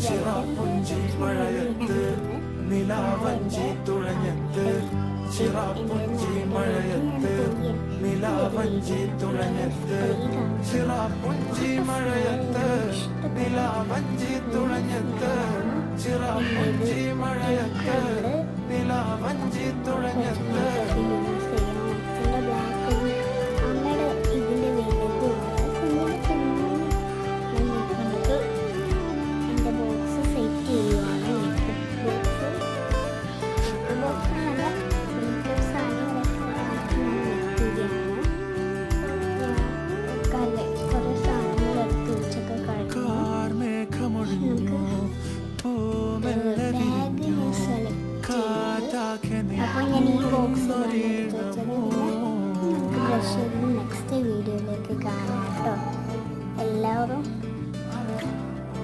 ചിറാപ്പുഞ്ചി മഴയത്ത് നിലാവഞ്ചി തുഴഞ്ഞത്ത് ചിറാപ്പുഞ്ചി മഴയത്ത് നിലാവഞ്ചി തുഴഞ്ഞത്ത് ചിറാപ്പുഞ്ചി മഴയത്ത് നിലാവഞ്ചി തുഴഞ്ഞത്ത് ചിറാപ്പുഞ്ചി മഴയത്ത് നിലാവഞ്ചി തുഴഞ്ഞത്ത് അപ്പോൾ ഞാൻ ഈ ബോക്സ് നെക്സ്റ്റ് വീഡിയോയിലേക്ക് കാണാം കേട്ടോ. എല്ലാവരും